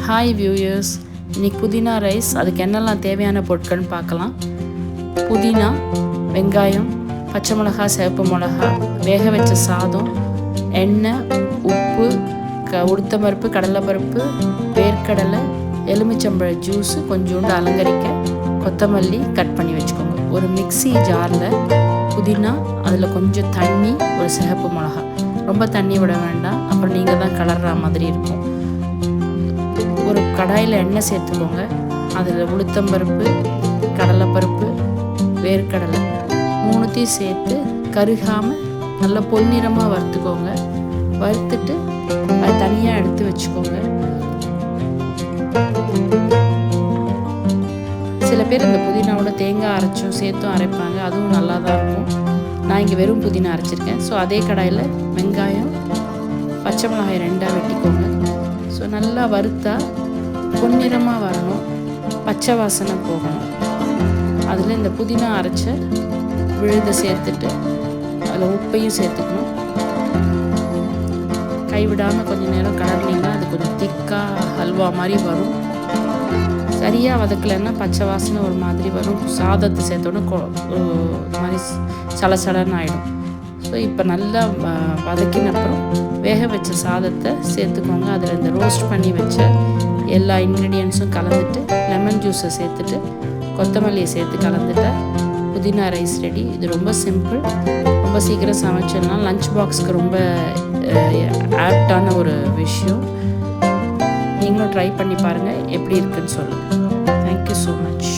Hi viewers, இன்றைக்கி புதினா rice. அதுக்கு என்னெல்லாம் தேவையான பொருட்கள்னு பார்க்கலாம். புதினா, வெங்காயம், பச்சை மிளகா, சிவப்பு மிளகா, வேக வச்ச சாதம், எண்ணெய், உப்பு, உளுத்தம்பருப்பு, கடலைப்பருப்பு, வேர்க்கடலை, எலுமிச்சம்பழ ஜூஸு, கொஞ்சோண்டு அலங்கரிக்க, கொத்தமல்லி கட் பண்ணி வச்சுக்கோங்க. ஒரு மிக்ஸி ஜாரில் புதினா, அதில் கொஞ்சம் தண்ணி, ஒரு சிவப்பு மிளகா. ரொம்ப தண்ணி விட வேண்டாம், அப்புறம் நீங்கள் தான் கலர்ற மாதிரி இருக்கும். ஒரு கடாயில் எண்ணெய் சேர்த்துக்கோங்க. அதில் உளுத்தம்பருப்பு, கடலைப்பருப்பு, வேர்க்கடலை மூணுத்தையும் சேர்த்து கருகாமல் நல்லா பொன்னிறமாக வறுத்துக்கோங்க. வறுத்துட்டு அது தனியாக எடுத்து வச்சுக்கோங்க. சில பேர் இந்த புதினாவோட தேங்காய் அரைச்சும் சேர்த்தும் அரைப்பாங்க, அதுவும் நல்லா தான் இருக்கும். நான் இங்கே வெறும் புதினா அரைச்சிருக்கேன். ஸோ அதே கடாயில் வெங்காயம், பச்சை மிளகாய் 2ஆக வெட்டிக்கோங்க. ஸோ நல்லா வறுத்தா பொன்னிறமாக வரணும், பச்சை வாசனை போகணும். அதில் இந்த புதினா அரைச்ச விழுதை சேர்த்துட்டு அதில் உப்பையும் சேர்த்துக்கணும். கைவிடாமல் கொஞ்சம் நேரம் கலர்னிங்கன்னா அது கொஞ்சம் திக்காக ஹல்வா மாதிரி வரும். சரியாக வதக்கலைன்னா பச்சை வாசனை ஒரு மாதிரி வரும். சாதத்தை சேர்த்தோன்னே ஒரு மாதிரி சலசலன்னு ஆகிடும். ஸோ இப்போ நல்லா வதக்கின அப்புறம் வேக வச்ச சாதத்தை சேர்த்துக்கோங்க. அதில் இந்த ரோஸ்ட் பண்ணி வச்ச எல்லா இன்க்ரீடியன்ஸும் கலந்துட்டு, லெமன் ஜூஸை சேர்த்துட்டு, கொத்தமல்லியை சேர்த்து கலந்துட்டா புதினா ரைஸ் ரெடி. இது ரொம்ப சிம்பிள், ரொம்ப சீக்கிரம் சமைச்சிடலாம். லஞ்ச் பாக்ஸுக்கு ரொம்ப ஆப்டான ஒரு விஷயம். நீங்களும் ட்ரை பண்ணி பாருங்கள், எப்படி இருக்குன்னு சொல்லுங்கள். Thank you so much.